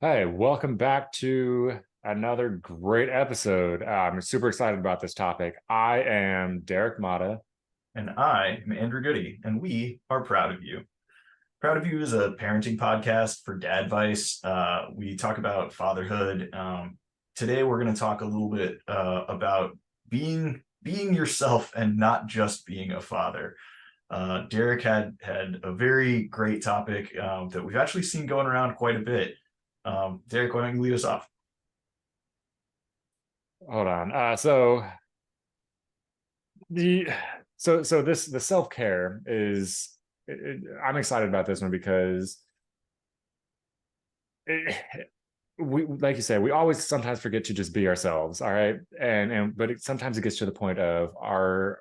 Hey, welcome back to another great episode. I'm super excited about this topic. I am Derek Mata. And I am Andrew Goody, and we are proud of you. Proud of You is a parenting podcast for dad advice. We talk about fatherhood. Today, we're going to talk a little bit about being yourself and not just being a father. Derek had a very great topic that we've actually seen going around quite a bit. Derek, why don't you lead us off? Hold on. So the so this the self-care is I'm excited about this one because it, we like you said, we always sometimes forget to just be ourselves, all right? And but sometimes it gets to the point of are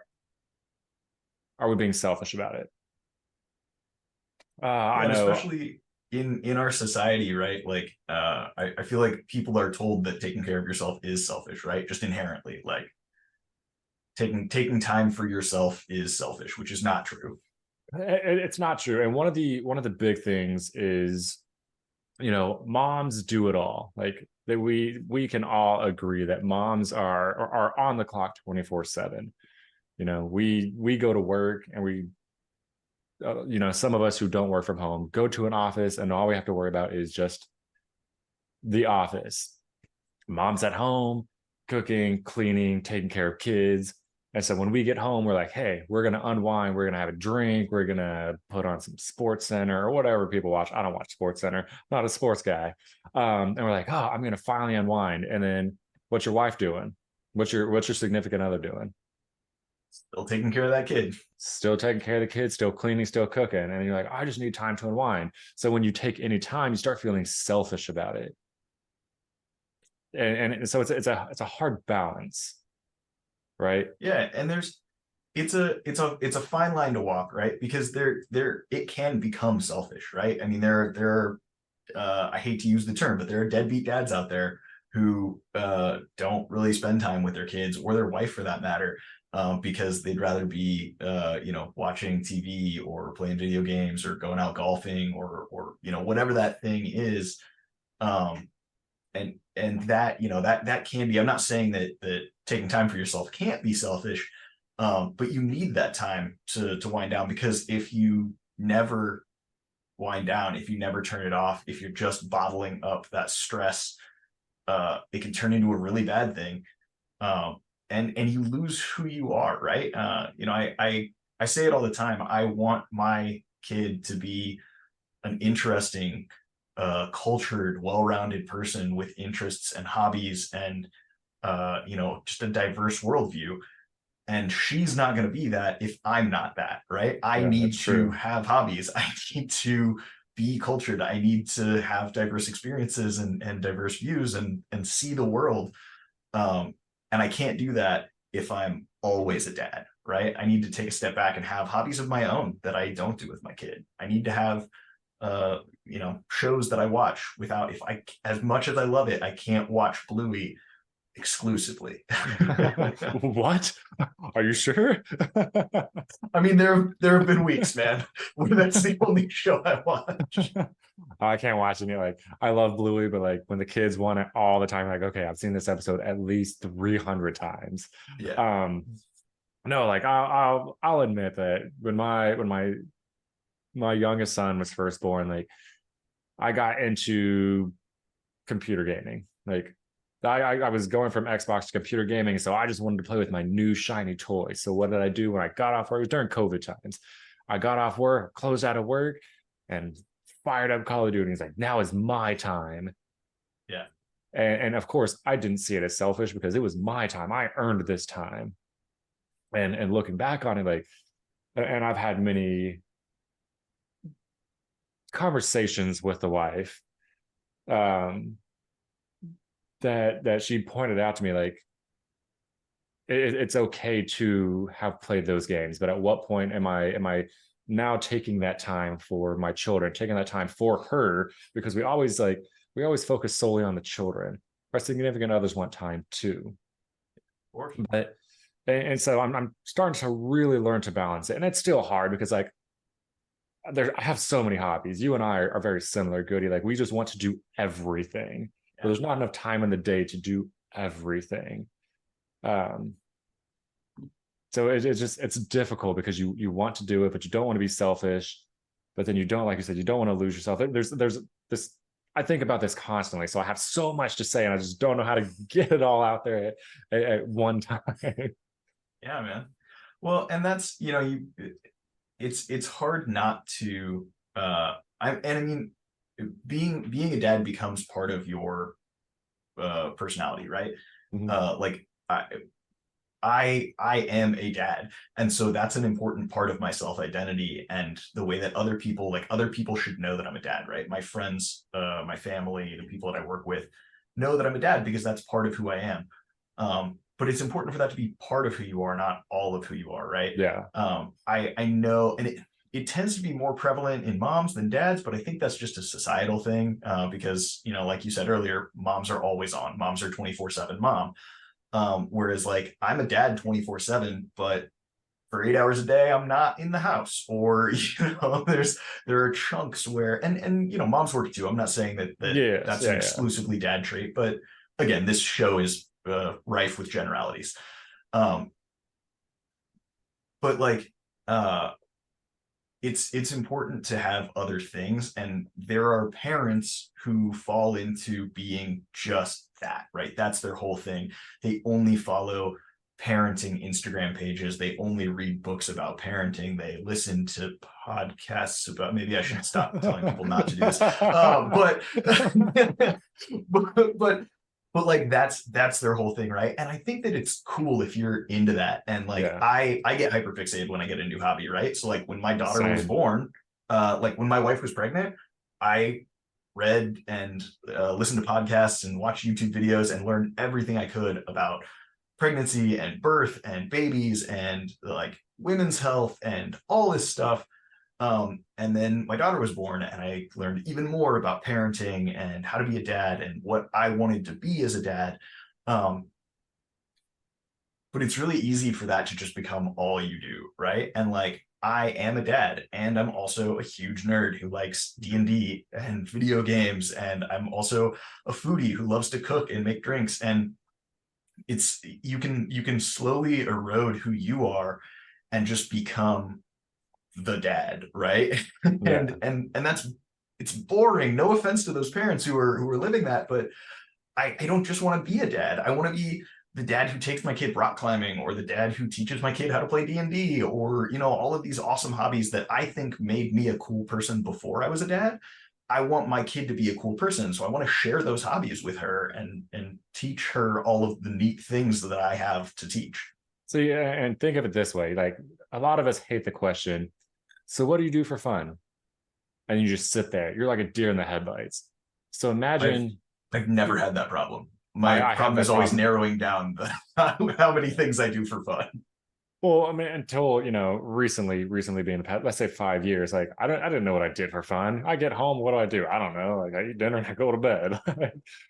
we being selfish about it? I Yeah, and know. especially in our society, right? Like, I feel like people are told that taking care of yourself is selfish, right? Just inherently, like taking time for yourself is selfish, which is not true. It's not true. And one of the big things is, moms do it all. Like that we can all agree that moms are on the clock 24/7. We go to work and some of us who don't work from home go to an office and all we have to worry about is just the office. Mom's at home, cooking, cleaning, taking care of kids. And so when we get home, we're like, hey, we're going to unwind. We're going to have a drink. We're going to put on some Sports Center or whatever people watch. I don't watch Sports Center, I'm not a sports guy. And we're like, oh, I'm going to finally unwind. And then what's your wife doing? What's your significant other doing? Still taking care of that kid. Still taking care of the kids, still cleaning, still cooking. And you're like, I just need time to unwind. So when you take any time, you start feeling selfish about it. And so it's a hard balance, right? Yeah, and it's a fine line to walk, right? Because there it can become selfish, right? I mean, there are I hate to use the term, but there are deadbeat dads out there who don't really spend time with their kids or their wife for that matter, because they'd rather be watching TV or playing video games or going out golfing or whatever that thing is. Um, and that that can be. I'm not saying that taking time for yourself can't be selfish, but you need that time to wind down, because if you never wind down, if you never turn it off, if you're just bottling up that stress, it can turn into a really bad thing, and you lose who you are, right? I say it all the time. I want my kid to be an interesting, cultured, well-rounded person with interests and hobbies and just a diverse worldview. And she's not going to be that if I'm not that, right? I Yeah, need that's to true. have hobbies. I need to be cultured. I need to have diverse experiences and diverse views and see the world. Um, and I can't do that if I'm always a dad, right? I need to take a step back and have hobbies of my own that I don't do with my kid. I need to have shows that I watch without, if I, as much as I love it, I can't watch Bluey exclusively. What? Are you sure? I mean, there have been weeks, man, where that's the only show I watch. I can't watch any. Like, I love Bluey, but like when the kids want it all the time, like, okay, I've seen this episode at least 300 times. Yeah. Um, no, like I'll admit that when my youngest son was first born, like I got into computer gaming. Like I was going from Xbox to computer gaming, so I just wanted to play with my new shiny toy. So what did I do when I got off work? It was during COVID times. I got off work, closed out of work, and fired up Call of Duty. He's like, now is my time. Yeah. And of course, I didn't see it as selfish because it was my time. I earned this time. And looking back on it, like, and I've had many conversations with the wife, um, that she pointed out to me, like, it's okay to have played those games, but at what point am I now taking that time for my children, taking that time for her? Because we always focus solely on the children. Our significant others want time too. Of course. But and so I'm starting to really learn to balance it. And it's still hard because, like, I have so many hobbies. You and I are very similar, Goody. Like we just want to do everything, but Yeah. there's not enough time in the day to do everything. Um, so it's just it's difficult because you want to do it, but you don't want to be selfish. But then you don't, like you said, you don't want to lose yourself. There's this. I think about this constantly, so I have so much to say, and I just don't know how to get it all out there at one time. Yeah, man. Well, and that's, you know, it's hard not to I mean, being a dad becomes part of your personality, right? Mhm. Like I am a dad, and so that's an important part of my self identity and the way that other people should know that I'm a dad, right? My friends, my family, the people that I work with know that I'm a dad because that's part of who I am. But it's important for that to be part of who you are, not all of who you are, right? Yeah, I know, and it tends to be more prevalent in moms than dads, but I think that's just a societal thing, because, you know, like you said earlier, moms are always on. Moms are 24/7 mom. Whereas like I'm a dad 24/7, but for 8 hours a day, I'm not in the house. Or, you know, there are chunks where, and you know, moms work too. I'm not saying that yes, that's an yeah, yeah, exclusively dad trait, but again, this show is rife with generalities. Um, but like uh it's important to have other things, and there are parents who fall into being just that, right? That's their whole thing. They only follow parenting Instagram pages, they only read books about parenting, they listen to podcasts about, maybe I should stop telling people not to do this, but but like that's their whole thing, right? And I think that it's cool if you're into that. And like yeah. I get hyperfixated when I get a new hobby, right? So like when my daughter was Same. born, like when my wife was pregnant, I read and listened to podcasts and watched YouTube videos and learned everything I could about pregnancy and birth and babies and like women's health and all this stuff. And then my daughter was born, and I learned even more about parenting and how to be a dad and what I wanted to be as a dad. Um, but it's really easy for that to just become all you do, right? And like I am a dad, and I'm also a huge nerd who likes D&D and video games, and I'm also a foodie who loves to cook and make drinks. And it's you can slowly erode who you are and just become the dad, right? Yeah. And that's, it's boring. No offense to those parents who are living that, but I don't just want to be a dad. I want to be the dad who takes my kid rock climbing, or the dad who teaches my kid how to play D&D, or, you know, all of these awesome hobbies that I think made me a cool person before I was a dad. I want my kid to be a cool person, so I want to share those hobbies with her and teach her all of the neat things that I have to teach. So yeah, and think of it this way: like a lot of us hate the question. So what do you do for fun? And you just sit there. You're like a deer in the headlights. So I've imagine I've never had that problem. My I have problem is that always problem. narrowing down how many things I do for fun. Well, I mean, until recently being the past, let's say 5 years, like I didn't know what I did for fun. I get home, what do? I don't know. Like I eat dinner and I go to bed.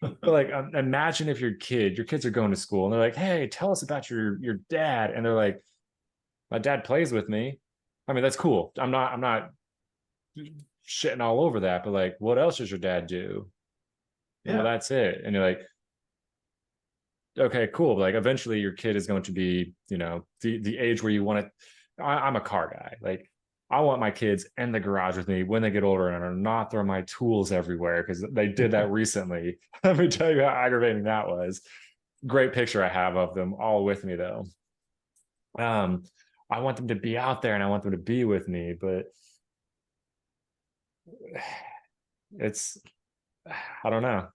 But like, imagine if your kids are going to school and they're like, "Hey, tell us about your dad," and they're like, "My dad plays with me." I mean, that's cool. I'm not shitting all over that, but like, what else does your dad do? Well, Yeah, that's it. And you're like, okay, cool. But like eventually your kid is going to be, the age where you want to. I'm a car guy. Like I want my kids in the garage with me when they get older and are not throwing my tools everywhere because they did that recently. Let me tell you how aggravating that was. Great picture I have of them all with me though. Um, I want them to be out there and I want them to be with me, but it's I don't know.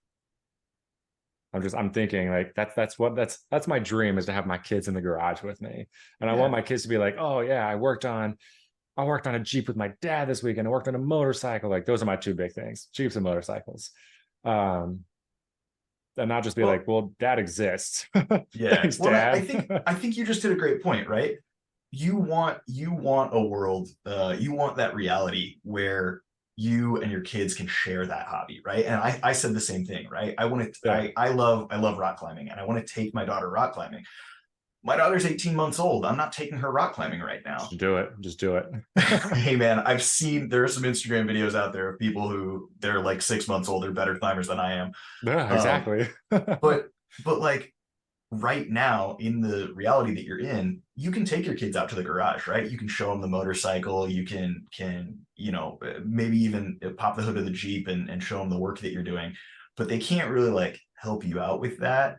I'm thinking like that's my dream is to have my kids in the garage with me. And I want yeah. my kids to be like, oh yeah, I worked on a Jeep with my dad this weekend. I worked on a motorcycle. Like those are my two big things, Jeeps and motorcycles. Um, and not just be Well, like, well, dad exists. yeah. Thanks, Well, dad. I think you just did a great point, right? You want a world, you want that reality where you and your kids can share that hobby, right? And I said the same thing, right? Yeah. I love rock climbing, and I want to take my daughter rock climbing. my daughter's 18 months old. I'm not taking her rock climbing right now. Just do it. Just do it. Hey man, there are some Instagram videos out there of people who they're like 6 months old, they're better climbers than I am. Yeah, Um, exactly. but like right now in the reality that you're in, you can take your kids out to the garage, right? You can show them the motorcycle, you can maybe even pop the hood of the Jeep and show them the work that you're doing, but they can't really like help you out with that.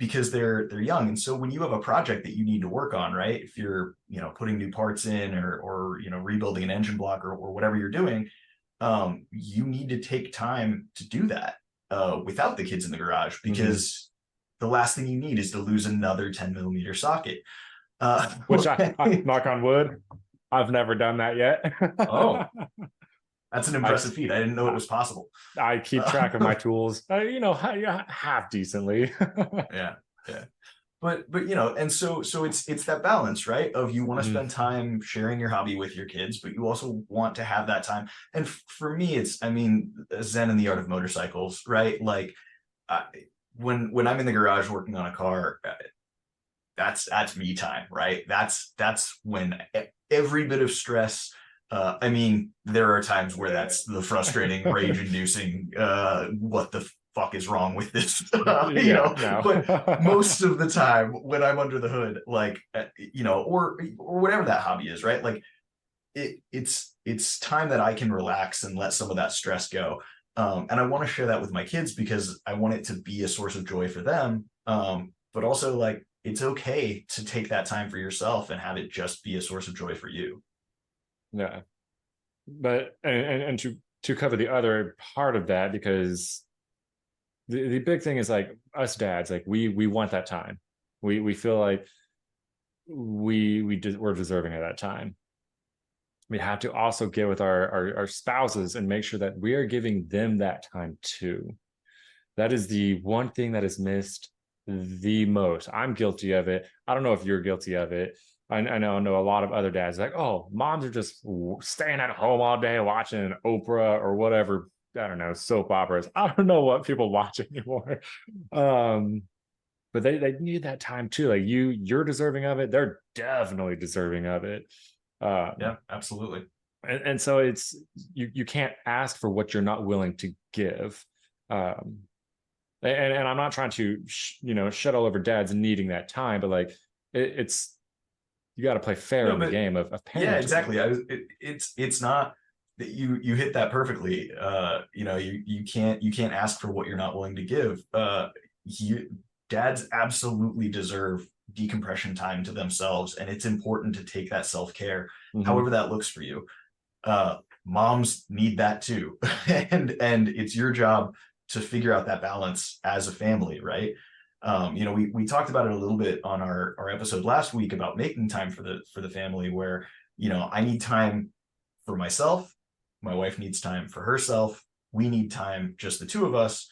Because they're young. And so when you have a project that you need to work on, right? If you're, putting new parts in or rebuilding an engine block or whatever you're doing, you need to take time to do that without the kids in the garage, because the last thing you need is to lose another 10 millimeter socket. Which I knock on wood, I've never done that yet. Oh, that's an impressive feat. I didn't know it was possible. I keep track of my tools, half decently. Yeah. But and so it's that balance, right? Of you want to spend time sharing your hobby with your kids, but you also want to have that time. And for me, it's, I mean, Zen and the art of motorcycles, right? Like when I'm in the garage working on a car, that's me time, right? That's when every bit of stress. I mean, there are times where that's the frustrating, rage-inducing, what the fuck is wrong with this? No. But most of the time when I'm under the hood, like, or whatever that hobby is, right? Like it's time that I can relax and let some of that stress go. And I want to share that with my kids because I want it to be a source of joy for them. But also like, it's okay to take that time for yourself and have it just be a source of joy for you. Yeah. But and to cover the other part of that, because the big thing is like us dads, like we want that time. We feel like we're deserving of that time. We have to also get with our spouses and make sure that we are giving them that time too. That is the one thing that is missed the most. I'm guilty of it. I don't know if you're guilty of it. I know a lot of other dads like, oh, moms are just staying at home all day watching Oprah or whatever. I don't know, soap operas. I don't know what people watch anymore. But they need that time too. Like you're deserving of it. They're definitely deserving of it. Yeah, absolutely. And so it's you can't ask for what you're not willing to give. And I'm not trying to shut all over dads needing that time, but like it's you got to play fair in the game of parenting. Yeah, exactly. It's not that you hit that perfectly. You can't ask for what you're not willing to give. Dads absolutely deserve decompression time to themselves, and it's important to take that self-care, however that looks for you. Moms need that too, and it's your job to figure out that balance as a family, right? We talked about it a little bit on our episode last week about making time for the family, where I need time for myself, my wife needs time for herself, we need time, just the two of us.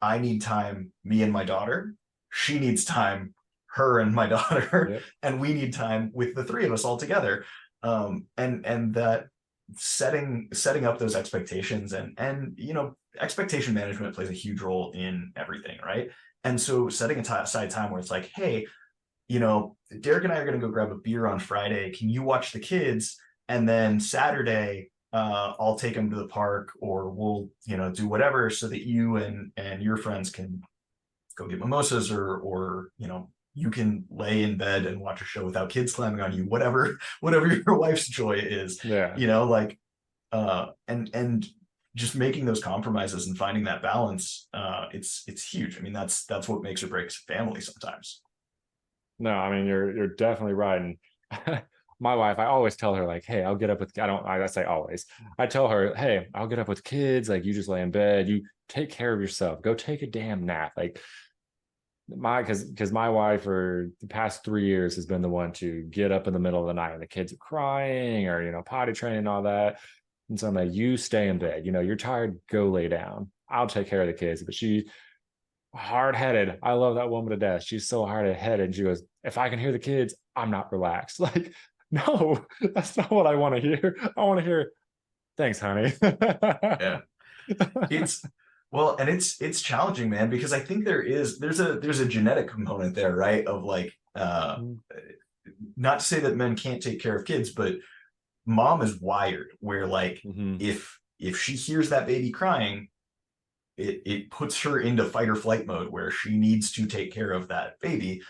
I need time, me and my daughter. She needs time, her and my daughter. Yep. And we need time with the three of us all together. And that setting up those expectations and expectation management plays a huge role in everything, right? And so setting aside time where it's like, hey, Derek and I are going to go grab a beer on Friday. Can you watch the kids? And then Saturday, I'll take them to the park, or we'll, do whatever so that you and your friends can go get mimosas, or you can lay in bed and watch a show without kids climbing on you, whatever your wife's joy is. Yeah. And just making those compromises and finding that balance, it's huge. I mean, that's what makes or breaks a family sometimes. No, I mean, you're definitely right. And my wife, I always tell her like, hey, I'll get up with, I say always, I tell her, hey, I'll get up with kids. Like, you just lay in bed, you take care of yourself, go take a damn nap. Like because my wife for the past 3 years has been the one to get up in the middle of the night and the kids are crying or, potty training and all that. And so I'm like, you stay in bed, you're tired, go lay down. I'll take care of the kids. But she's hard-headed. I love that woman to death. She's so hard-headed. And she goes, if I can hear the kids, I'm not relaxed. Like, no, that's not what I want to hear. I want to hear, thanks, honey. Yeah. Well, and it's challenging, man, because I think there's a genetic component there, right? Of like not to say that men can't take care of kids, but mom is wired where like Mm-hmm. if she hears that baby crying, it puts her into fight or flight mode where she needs to take care of that baby.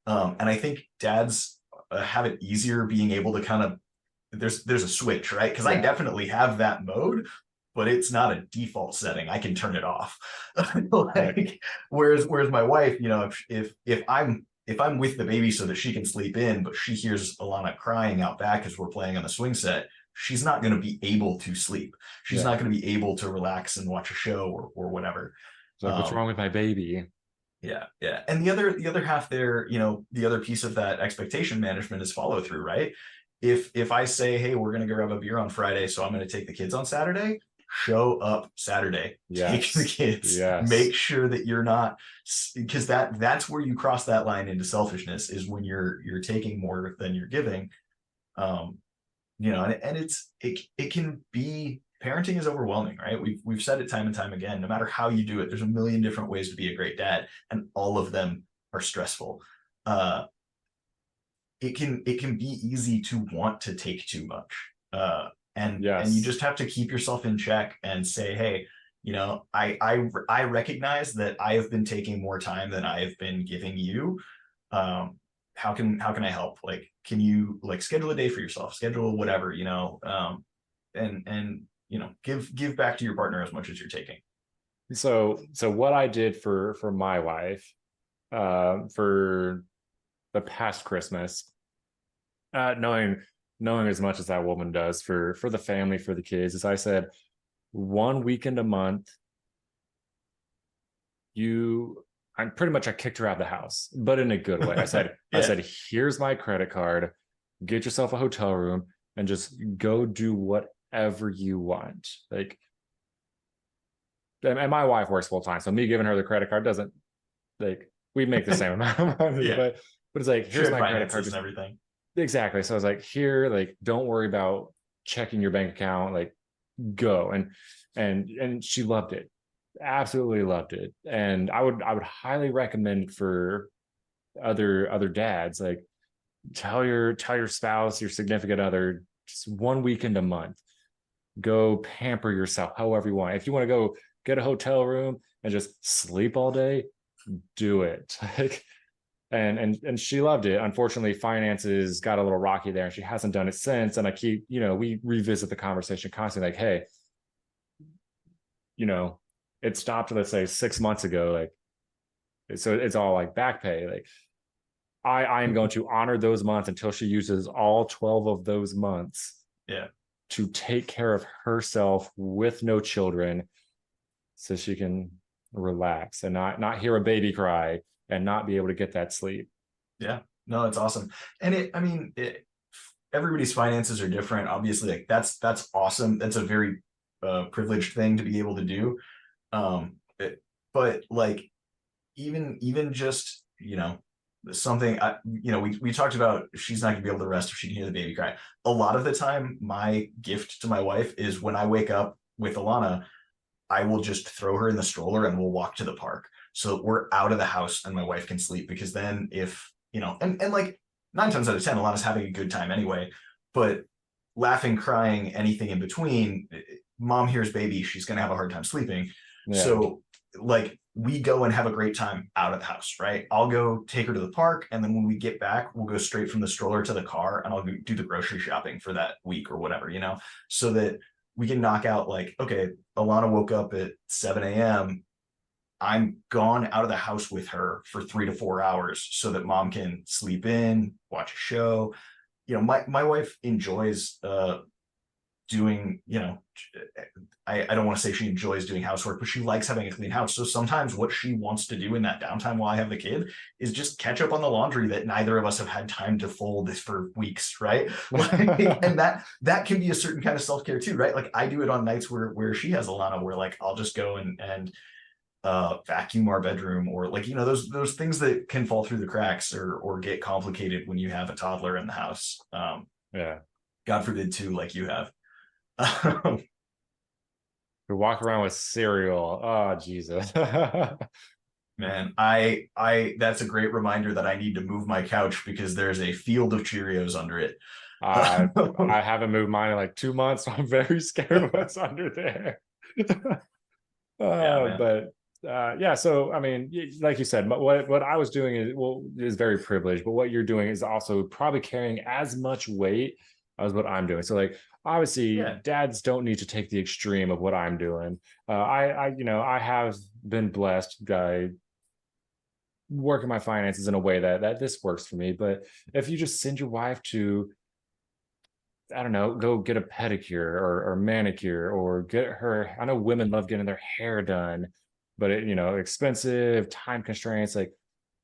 And I think dads have it easier being able to kind of there's a switch, right? Because I Yeah. definitely have that mode, but it's not a default setting. I can turn it off. Right. Like whereas my wife, you know, if I'm with the baby so that she can sleep in, but she hears Alana crying out back as we're playing on the swing set, she's not going to be able to sleep. She's Yeah. not going to be able to relax and watch a show or whatever. It's like, what's Um, wrong with my baby? yeah, yeah. And the other half there, you know, the other piece of that expectation management is follow through, right? If I say, hey, we're gonna go grab a beer on Friday, so I'm gonna take the kids on Saturday, show up Saturday, take the Yes. kids, Yes. make sure that you're not because that's where you cross that line into selfishness is when you're taking more than you're giving. Um, you know, and it can be parenting is overwhelming, right? We've said it time and time again. No matter how you do it, there's a million different ways to be a great dad, and all of them are stressful. Uh, it can be easy to want to take too much, and you Yes. just have to keep yourself in check and say, hey, you know, I recognize that I have been taking more time than I have been giving you. Um, how can I help? Like, can you like schedule a day for yourself, schedule whatever, you know, and you know, give back to your partner as much as you're taking. So what I did for my wife, for the past Christmas, knowing as much as that woman does for the family, for the kids, is I said, one weekend a month, I'm pretty much, I kicked her out of the house, but in a good way. I Yeah, said, here's my credit card, get yourself a hotel room and just go do whatever you want. Like, and my wife works full time, so me giving her the credit card doesn't, like, we make the same amount of money, yeah, but it's like, here's shared my credit card, finances and just everything. exactly. So I was like, here, like, don't worry about checking your bank account, like, go. And she loved it, absolutely loved it. And I would highly recommend for other dads, like, tell your spouse, your significant other, just one weekend a month, go pamper yourself however you want. If you want to go get a hotel room and just sleep all day, do it. Like, and she loved it. Unfortunately, finances got a little rocky there, and she hasn't done it since. And I keep, we revisit the conversation constantly, like, hey, you know, it stopped, let's say 6 months ago. Like, so it's all like back pay. Like, I am going to honor those months until she uses all 12 of those months Yeah. to take care of herself with no children, so she can relax and not hear a baby cry and not be able to get that sleep. Yeah, no, it's awesome. And I mean, everybody's finances are different. Obviously, like that's awesome. That's a very privileged thing to be able to do. But like even just you know something you know we talked about she's not gonna be able to rest if she can hear the baby cry. A lot of the time, my gift to my wife is when I wake up with Alana, I will just throw her in the stroller and we'll walk to the park. So we're out of the house and my wife can sleep because then if, you know, and like 9 times out of 10, Alana's having a good time anyway, but laughing, crying, anything in between, mom hears baby, she's going to have a hard time sleeping. Yeah. So like we go and have a great time out of the house, right? I'll go take her to the park. And then when we get back, we'll go straight from the stroller to the car and I'll do the grocery shopping for that week or whatever, you know, so that we can knock out like, okay, Alana woke up at 7 a.m. I'm gone out of the house with her for 3 to 4 hours so that mom can sleep in, watch a show. You know, my wife enjoys doing, you know, I don't want to say she enjoys doing housework, but she likes having a clean house. So sometimes what she wants to do in that downtime while I have the kid is just catch up on the laundry that neither of us have had time to fold for weeks, right? Like, and that can be a certain kind of self-care too, right? Like I do it on nights where she has Alana, where like I'll just go and vacuum our bedroom, or like, you know, those things that can fall through the cracks or get complicated when you have a toddler in the house. Yeah. God forbid too, like you have. We walk around with cereal. Oh, Jesus. Man, that's a great reminder that I need to move my couch because there's a field of Cheerios under it. I haven't moved mine in like 2 months, so I'm very scared what's under there. Yeah, man. But yeah, so I mean, like you said, what I was doing is very privileged, but what you're doing is also probably carrying as much weight as what I'm doing. So like obviously Yeah. dads don't need to take the extreme of what I'm doing. I have been blessed by working my finances in a way that this works for me. But if you just send your wife to, I don't know, go get a pedicure or manicure or get her. I know women love getting their hair done, but expensive, time constraints, like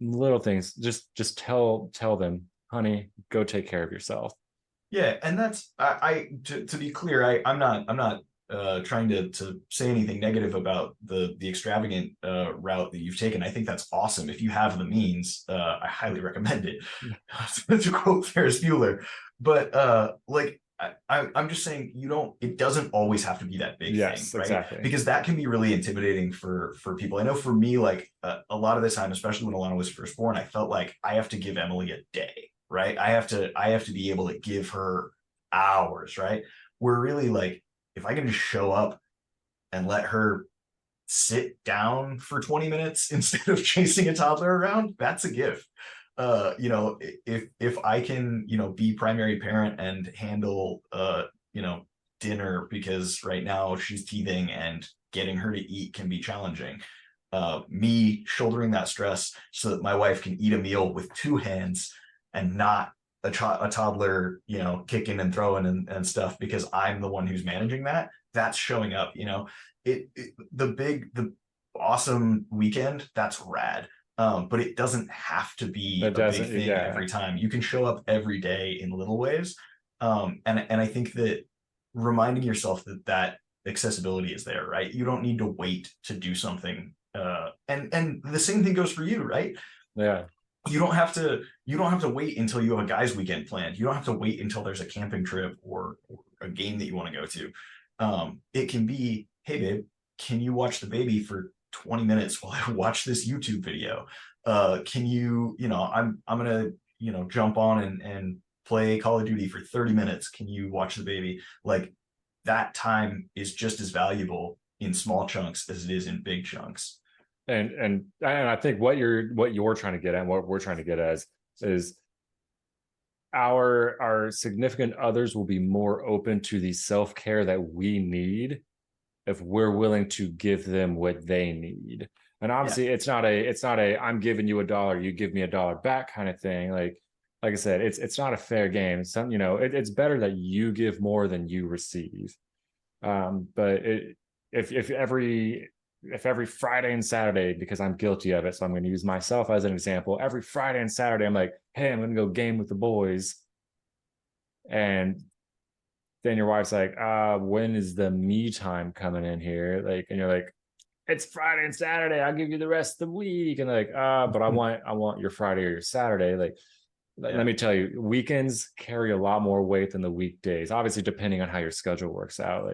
little things. Just tell them, honey, go take care of yourself. Yeah, and that's to be clear, I'm not trying to say anything negative about the extravagant route that you've taken. I think that's awesome. If you have the means, I highly recommend it. To quote Ferris Bueller. But like I'm just saying it doesn't always have to be that big thing, Yes, right? exactly. Because that can be really intimidating for people. I know for me, like a lot of the time, especially when Alana was first born, I felt like I have to give Emily a day, right? I have to be able to give her hours, right? We're really like, if I can just show up and let her sit down for 20 minutes instead of chasing a toddler around, that's a gift. If I can, be primary parent and handle dinner, because right now she's teething and getting her to eat can be challenging. Me shouldering that stress so that my wife can eat a meal with two hands and not a toddler, kicking and throwing and stuff, because I'm the one who's managing that. That's showing up, the awesome weekend, that's rad. But it doesn't have to be It a big doesn't, thing yeah. every time. You can show up every day in little ways. And I think that reminding yourself that accessibility is there, right? You don't need to wait to do something. And the same thing goes for you, right? Yeah. You don't have to wait until you have a guys weekend planned. You don't have to wait until there's a camping trip or a game that you want to go to. It can be, hey babe, can you watch the baby for 20 minutes while I watch this YouTube video? Can you, I'm gonna, jump on and play Call of Duty for 30 minutes. Can you watch the baby? Like, that time is just as valuable in small chunks as it is in big chunks. And I think what you're trying to get at, and what we're trying to get at is our significant others will be more open to the self-care that we need if we're willing to give them what they need. And Yeah. obviously it's not a I'm giving you $1, you give me $1 back kind of thing. Like I said, it's not a fair game. It's better that you give more than you receive. But if every Friday and Saturday, because I'm guilty of it, so I'm going to use myself as an example. Every Friday and Saturday, I'm like, hey, I'm going to go game with the boys, and then your wife's like, when is the me time coming in here? Like, and you're like, it's Friday and Saturday. I'll give you the rest of the week. And like, but I want your Friday or your Saturday. Like, let Yeah. me tell you, weekends carry a lot more weight than the weekdays. Obviously, depending on how your schedule works out.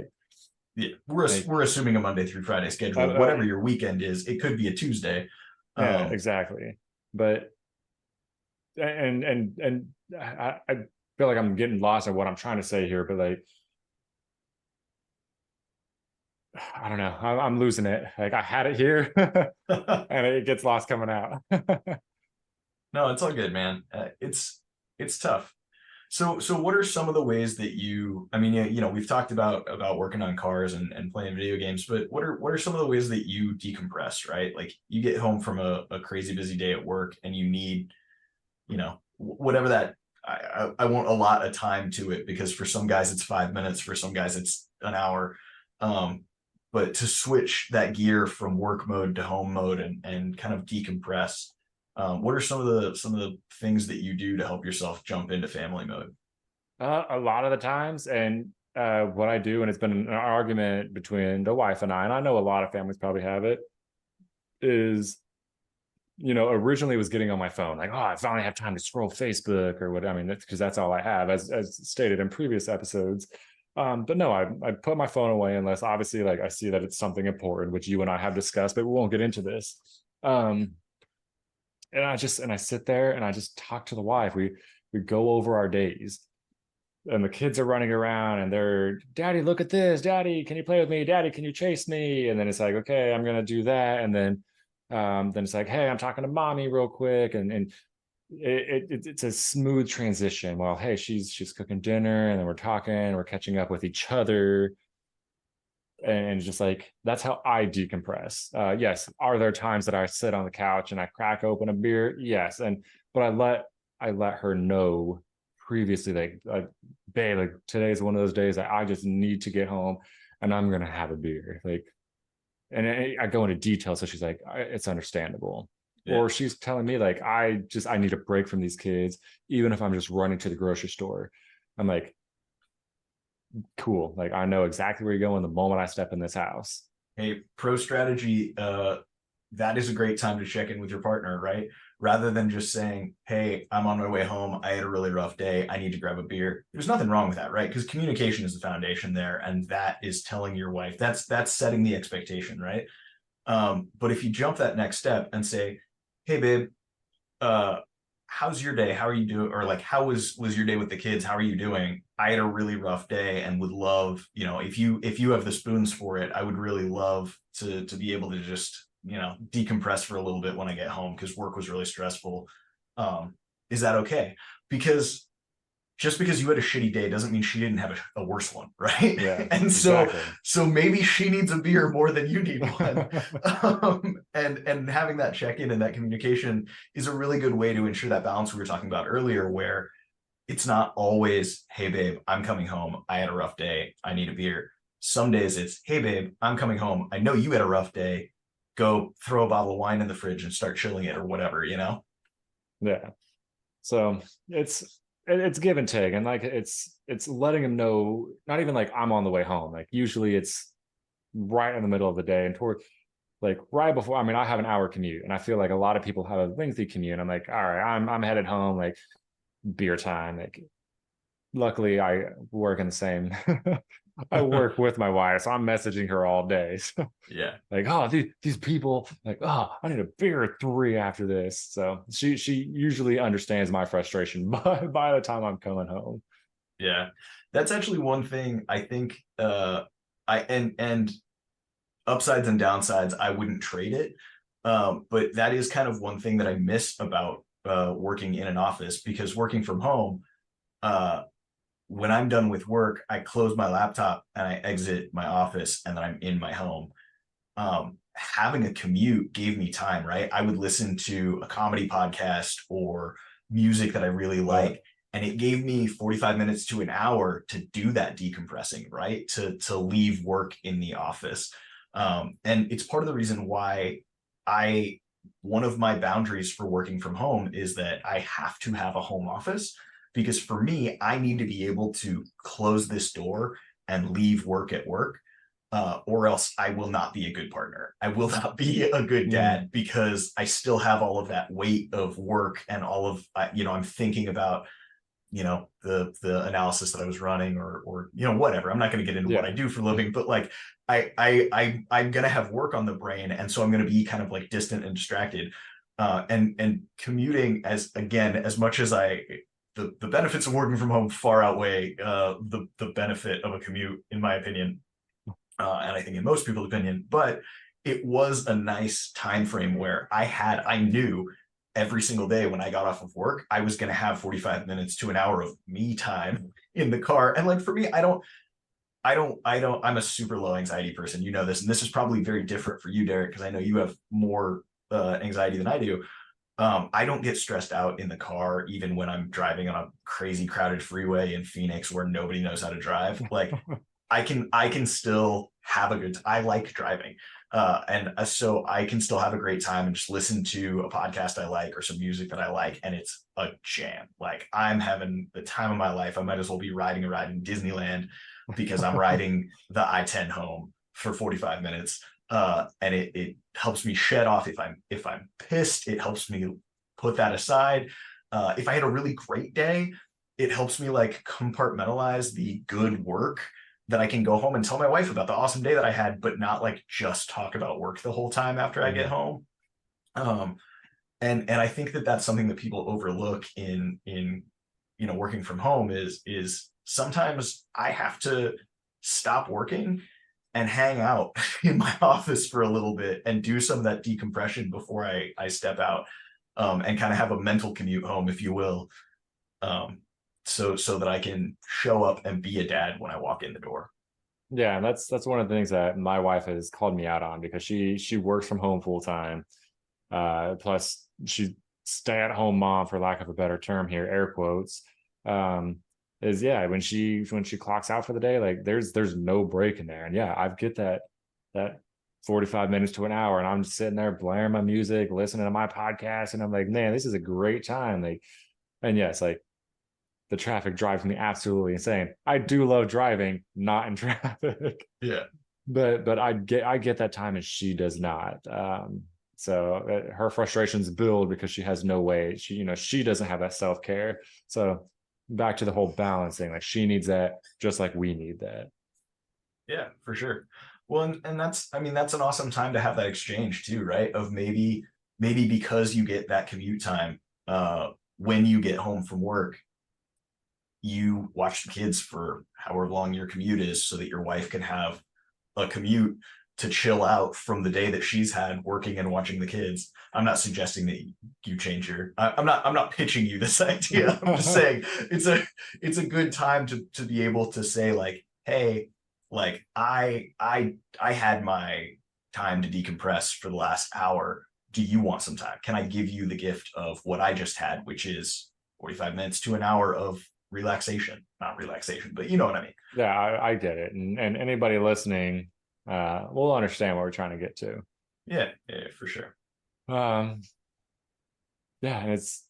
Yeah, we're Like, we're assuming a Monday through Friday uh, schedule. uh, Whatever your weekend is, it could be a Tuesday. yeah, Um, exactly. But and I feel like I'm getting lost in what I'm trying to say here. But like, I don't know. I'm losing it. Like I had it here, no, and it gets lost coming out. it's all good, man. It's tough. So what are some of the ways that I mean, we've talked about working on cars and playing video games, but what are some of the ways that you decompress, right? Like, you get home from a crazy busy day at work and you need, whatever that, I won't allot a time to it, because for some guys it's 5 minutes, for some guys it's an hour. Um, but to switch that gear from work mode to home mode and kind of decompress, what are some of the things that you do to help yourself jump into family mode? A lot of the times, and what I do, and it's been an argument between the wife and I know a lot of families probably have it, is originally it was getting on my phone, like, oh, I finally have time to scroll Facebook or what. I mean, because that's all I have, as stated in previous episodes. But no, I put my phone away unless obviously like I see that it's something important, which you and I have discussed, but we won't get into this. Um, and I sit there and I just talk to the wife. We go over our days, and the kids are running around and they're, Daddy, look at this. Daddy, can you play with me? Daddy, can you chase me? And then it's like, okay, I'm gonna do that. And then it's like, hey, I'm talking to mommy real quick, and it's a smooth transition. Well, hey, she's cooking dinner, and then we're talking, we're catching up with each other, and just like that's how I decompress. Yes, are there times that I sit on the couch and I crack open a beer? Yes, and but I let her know previously, like babe, like today's one of those days that I just need to get home, and I'm gonna have a beer. Like, and I go into detail, so she's like, it's understandable. Yeah. Or she's telling me like I need a break from these kids, even if I'm just running to the grocery store. I'm like, cool. Like I know exactly where you're going the moment I step in this house. Hey, pro strategy, that is a great time to check in with your partner, right? Rather than just saying, hey, I'm on my way home. I had a really rough day. I need to grab a beer. There's nothing wrong with that, right? Because communication is the foundation there. And that is telling your wife, that's setting the expectation, right? But if you jump that next step and say, hey, babe, uh, how's your day? How are you doing? Or like, how was your day with the kids? How are you doing? I had a really rough day and would love, if you have the spoons for it, I would really love to be able to just, decompress for a little bit when I get home because work was really stressful. Is that okay? Because just because you had a shitty day doesn't mean she didn't have a worse one, right? Yeah, And so exactly. so maybe she needs a beer more than you need one. And having that check-in and that communication is a really good way to ensure that balance we were talking about earlier, where it's not always, hey babe, I'm coming home. I had a rough day. I need a beer. Some days it's, hey babe, I'm coming home. I know you had a rough day. Go throw a bottle of wine in the fridge and start chilling it or whatever, you know? Yeah. So it's give and take, and like it's letting him know, not even like I'm on the way home. Like usually it's right in the middle of the day and toward like right before. I mean, I have an hour commute, and I feel like a lot of people have a lengthy commute. I'm like, all right, I'm headed home. Like beer time. Like luckily, I work in the same. I work with my wife, so I'm messaging her all day. So Yeah. like, oh, these people, like, oh, I need a beer at 3 after this. So she usually understands my frustration by the time I'm coming home. Yeah. That's actually one thing I think I and upsides and downsides, I wouldn't trade it. But that is kind of one thing that I miss about working in an office because working from home, uh, when I'm done with work, I close my laptop and I exit my office and then I'm in my home. Having a commute gave me time, right? I would listen to a comedy podcast or music that I really Yeah. like. And it gave me 45 minutes to an hour to do that decompressing, right? To leave work in the office. And it's part of the reason why I, one of my boundaries for working from home is that I have to have a home office because for me, I need to be able to close this door and leave work at work, or else I will not be a good partner. I will not be a good Mm, dad because I still have all of that weight of work and all of, I'm thinking about, the analysis that I was running or whatever. I'm not going to get into what I yeah. do for a living, but like I'm going to have work on the brain, and so I'm going to be kind of like distant and distracted. And commuting, as much as the benefits of working from home far outweigh the benefit of a commute, in my opinion, and I think in most people's opinion. But it was a nice time frame where I knew every single day when I got off of work, I was going to have 45 minutes to an hour of me time in the car. And like for me, I'm a super low anxiety person. You know this, and this is probably very different for you, Derek, because I know you have more anxiety than I do. I don't get stressed out in the car, even when I'm driving on a crazy crowded freeway in Phoenix where nobody knows how to drive. Like I can still have a good. I like driving, and so I can still have a great time and just listen to a podcast I like or some music that I like, and it's a jam. Like I'm having the time of my life. I might as well be riding a ride in Disneyland because I'm riding the I-10 home for 45 minutes. And it helps me shed off if I'm pissed. It helps me put that aside. If I had a really great day, it helps me like compartmentalize the good work that I can go home and tell my wife about the awesome day that I had, but not like just talk about work the whole time after I get home. Um, and I think that that's something that people overlook in working from home is sometimes I have to stop working and hang out in my office for a little bit and do some of that decompression before I step out, and kind of have a mental commute home, if you will, um, so that I can show up and be a dad when I walk in the door. Yeah, and that's one of the things that my wife has called me out on, because she works from home full time. Plus she stay at home mom, for lack of a better term here, air quotes. Um, is yeah, when she clocks out for the day, like there's no break in there. And yeah, I get that 45 minutes to an hour, and I'm just sitting there blaring my music, listening to my podcast, and I'm like, man, this is a great time. Like, and yes, like the traffic drives me absolutely insane. I do love driving, not in traffic. Yeah. But I get that time and she does not. So her frustrations build because she has no way. She doesn't have that self-care. So back to the whole balancing, like she needs that just like we need that. Yeah, for sure. Well, and that's, I mean, that's an awesome time to have that exchange too, right? Of maybe because you get that commute time, when you get home from work, you watch the kids for however long your commute is so that your wife can have a commute to chill out from the day that she's had working and watching the kids. I'm not suggesting that you change I'm not pitching you this idea. I'm just saying it's a good time to be able to say like, hey, like I had my time to decompress for the last hour. Do you want some time? Can I give you the gift of what I just had, which is 45 minutes to an hour of relaxation? Not relaxation, but you know what I mean. Yeah, I get it. And anybody listening will understand what we're trying to get to. Yeah, for sure. Um, yeah, and it's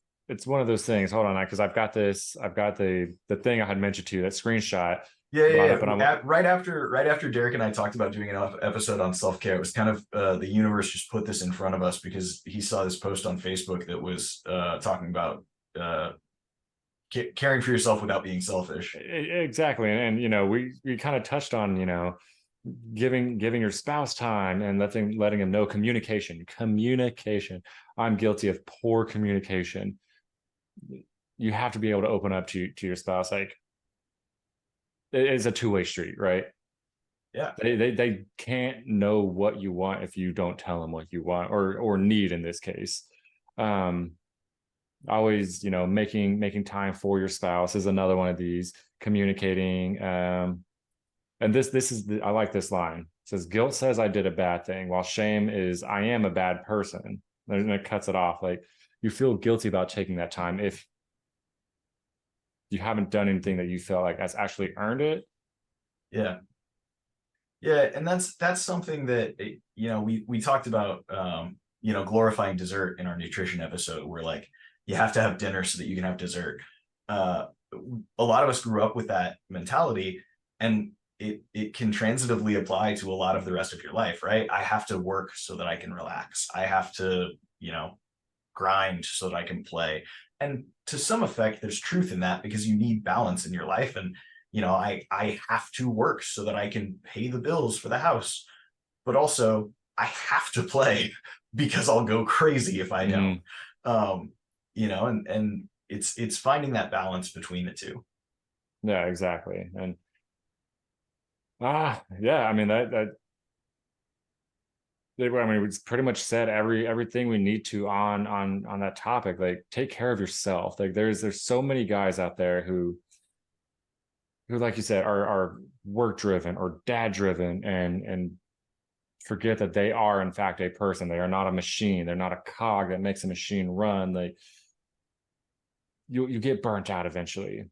one of those things. Hold on, because I've got the thing I had mentioned to you, that screenshot brought up, and I'm Right after Derek and I talked about doing an episode on self care, it was kind of the universe just put this in front of us because he saw this post on Facebook that was talking about caring for yourself without being selfish. exactly. And we kind of touched on giving your spouse time and letting them know. Communication. I'm guilty of poor communication. You have to be able to open up to your spouse. Like, it is a two-way street, right? Yeah. They can't know what you want if you don't tell them what you want or need in this case. Always, making time for your spouse is another one of these. Communicating. And this is I like this line. It says, guilt says I did a bad thing, while shame is I am a bad person. And it cuts it off. Like, you feel guilty about taking that time if you haven't done anything that you feel like has actually earned it. Yeah. Yeah, and that's something that we talked about, glorifying dessert in our nutrition episode, where like you have to have dinner so that you can have dessert. A lot of us grew up with that mentality, and it can transitively apply to a lot of the rest of your life, right? I have to work so that I can relax. I have to, grind so that I can play. And to some effect, there's truth in that because you need balance in your life. And I have to work so that I can pay the bills for the house, but also I have to play because I'll go crazy if I don't. And it's finding that balance between the two. Yeah, exactly. And yeah, I mean it's pretty much said everything we need to on that topic. Like, take care of yourself. Like, there's so many guys out there who, like you said, are work driven or dad driven, and forget that they are in fact a person. They are not a machine. They're not a cog that makes a machine run. Like, you get burnt out eventually.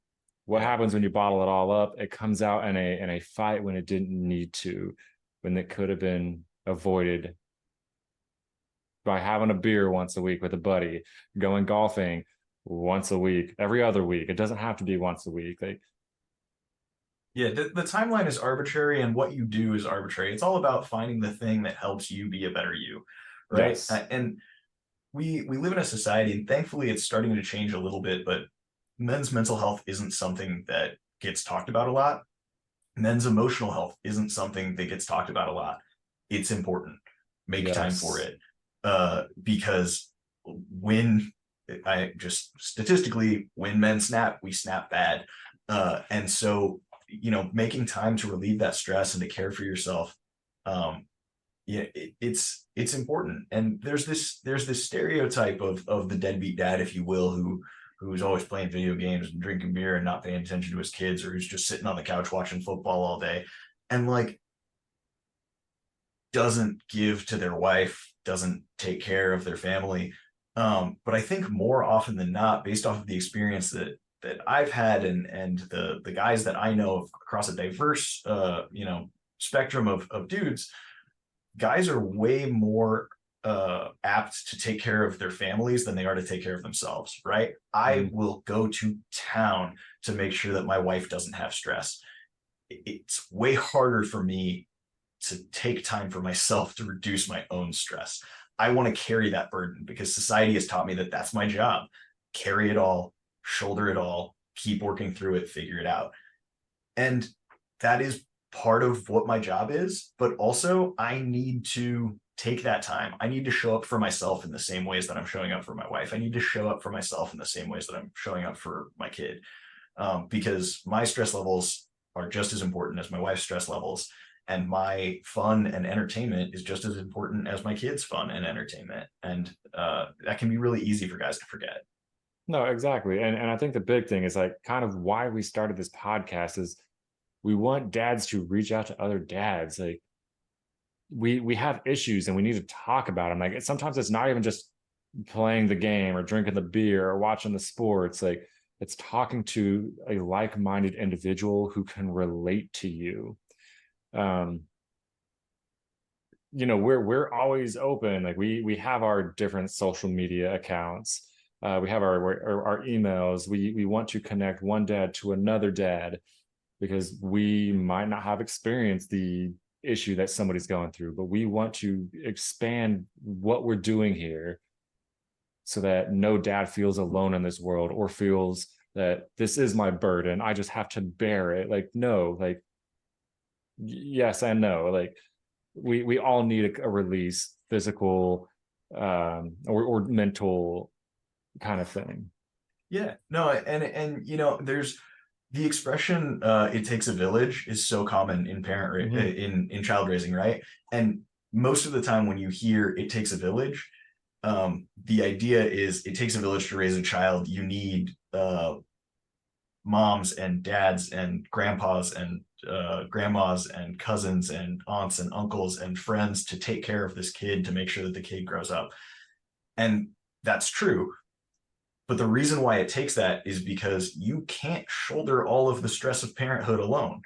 What happens when you bottle it all up? It comes out in a fight when it didn't need to, when it could have been avoided by having a beer once a week with a buddy, going golfing once a week, every other week. It doesn't have to be once a week. Like, yeah, the timeline is arbitrary and what you do is arbitrary. It's all about finding the thing that helps you be a better you, right? yes. And we live in a society, and thankfully it's starting to change a little bit, but men's mental health isn't something that gets talked about a lot. men's emotional health isn't something that gets talked about a lot. It's important. Make time for Yes. it. Because when I just statistically, when men snap, we snap bad. And so, making time to relieve that stress and to care for yourself, yeah, it's important. And there's this stereotype of the deadbeat dad, if you will, who's always playing video games and drinking beer and not paying attention to his kids, or who's just sitting on the couch watching football all day, and like doesn't give to their wife, doesn't take care of their family. But I think more often than not, based off of the experience that I've had, and the guys that I know across a diverse spectrum of dudes, guys are way more apt to take care of their families than they are to take care of themselves, right? I Mhm. will go to town to make sure that my wife doesn't have stress. It's way harder for me to take time for myself to reduce my own stress. I want to carry that burden because society has taught me that that's my job. Carry it all, shoulder it all, keep working through it, figure it out. And that is part of what my job is. But also, I need to take that time. I need to show up for myself in the same ways that I'm showing up for my wife. I need to show up for myself in the same ways that I'm showing up for my kid, because my stress levels are just as important as my wife's stress levels. And my fun and entertainment is just as important as my kids' fun and entertainment. And that can be really easy for guys to forget. No, exactly. And I think the big thing is like kind of why we started this podcast is we want dads to reach out to other dads. Like we have issues and we need to talk about them. Like sometimes it's not even just playing the game or drinking the beer or watching the sports. Like it's talking to a like-minded individual who can relate to you. Um, we're always open. Like we have our different social media accounts. We have our emails. We want to connect one dad to another dad because we might not have experienced the issue that somebody's going through, but we want to expand what we're doing here so that no dad feels alone in this world or feels that this is my burden. I just have to bear it. Like, no, like, yes and no. Like, we all need a release, physical or mental kind of thing. Yeah, no, and there's the expression "it takes a village" is so common in Mm-hmm. in child raising, right? And most of the time when you hear "it takes a village," the idea is it takes a village to raise a child. You need moms and dads and grandpas and grandmas and cousins and aunts and uncles and friends to take care of this kid to make sure that the kid grows up. And that's true. But the reason why it takes that is because you can't shoulder all of the stress of parenthood alone.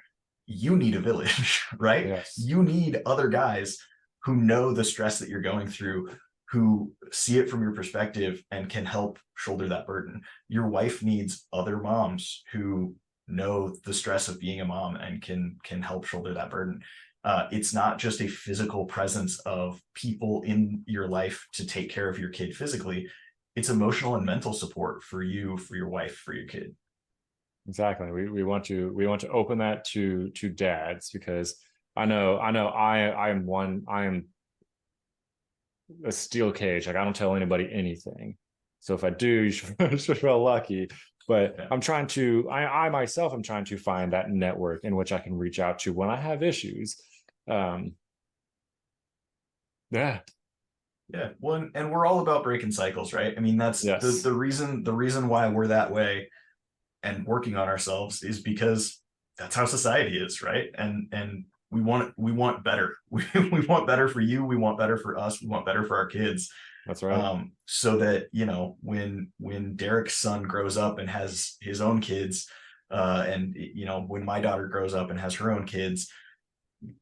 You need a village, right? Yes. You need other guys who know the stress that you're going through, who see it from your perspective and can help shoulder that burden. Your wife needs other moms who know the stress of being a mom and can help shoulder that burden. It's not just a physical presence of people in your life to take care of your kid physically. It's emotional and mental support for you, for your wife, for your kid. Exactly. We want to open that to dads because I am a steel cage. Like I don't tell anybody anything. So if I do, you should feel lucky. But Yeah. I myself am trying to find that network in which I can reach out to when I have issues. Um, yeah. Yeah. Well, and we're all about breaking cycles, right? I mean, that's Yes. the reason why we're that way and working on ourselves is because that's how society is, right? And we want better. We want better for you, we want better for us, we want better for our kids. That's right. So that when Derek's son grows up and has his own kids, and when my daughter grows up and has her own kids,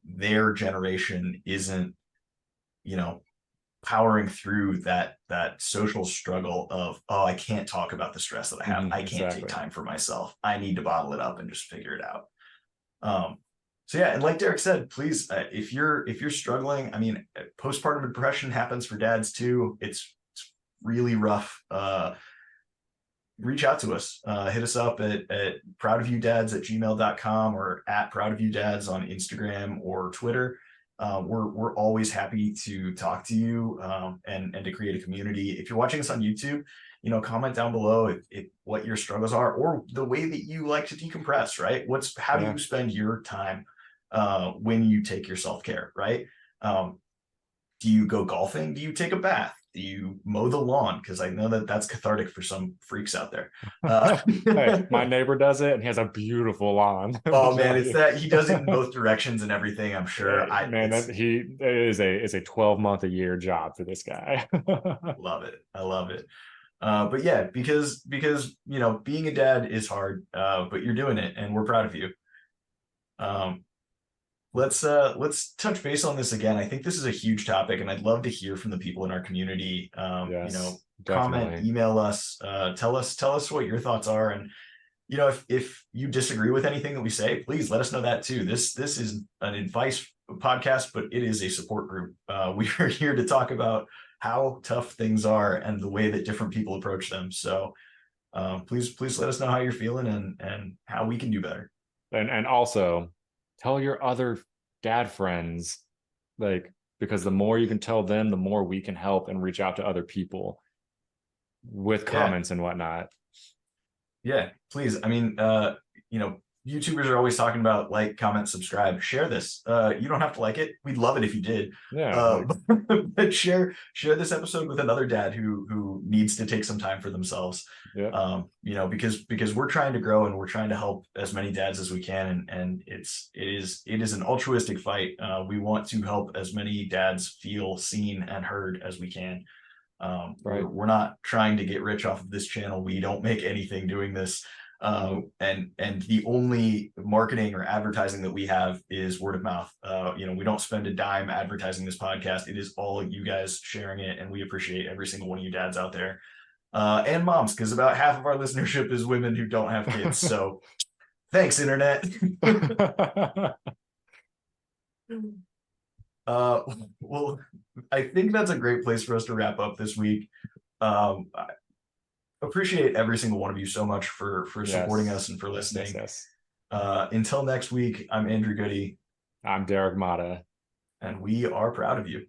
their generation isn't you know powering through that social struggle of, oh, I can't talk about the stress that I have, I can't take Exactly. time for myself, I need to bottle it up and just figure it out. So yeah, and like Derek said, please, if you're struggling, I mean, postpartum depression happens for dads too. It's really rough. reach out to us. Hit us up at proudofyoudads@gmail.com or at proudofyoudads on Instagram or Twitter. We're always happy to talk to you, and to create a community. If you're watching us on YouTube, comment down below if what your struggles are, or the way that you like to decompress, right? How do Yeah. you spend your time when you take your self-care, right? Do you go golfing? Do you take a bath? Do you mow the lawn? Because I know that that's cathartic for some freaks out there. Hey, my neighbor does it, and he has a beautiful lawn. Let me Oh man, tell it's you. that he does it in both directions and everything. I'm sure. Man, it is a 12-month a year job for this guy. Love it. I love it. But yeah, because being a dad is hard, but you're doing it, and we're proud of you. Um, let's touch base on this again. I think this is a huge topic, and I'd love to hear from the people in our community. Yes, Comment, definitely. email us, tell us what your thoughts are, and if you disagree with anything that we say, please let us know that too. This is an advice podcast, but it is a support group. We are here to talk about how tough things are and the way that different people approach them. So please let us know how you're feeling and how we can do better. And also tell your other dad friends, like, because the more you can tell them, the more we can help and reach out to other people with Yeah. comments and whatnot. Yeah, please. I mean, YouTubers are always talking about like, comment, subscribe, share this. You don't have to like it. We'd love it if you did. Yeah, But share this episode with another dad who needs to take some time for themselves. yeah. Because we're trying to grow and we're trying to help as many dads as we can, and it is an altruistic fight. We want to help as many dads feel seen and heard as we can. Right. We're not trying to get rich off of this channel. We don't make anything doing this. And the only marketing or advertising that we have is word of mouth. We don't spend a dime advertising this podcast. It is all you guys sharing it, and we appreciate every single one of you dads out there, and moms, because about half of our listenership is women who don't have kids. So thanks, internet. Well, I think that's a great place for us to wrap up this week. I appreciate every single one of you so much for supporting us and for listening. Yes. Until next week, I'm Andrew Goody. I'm Derek Mata. And we are proud of you.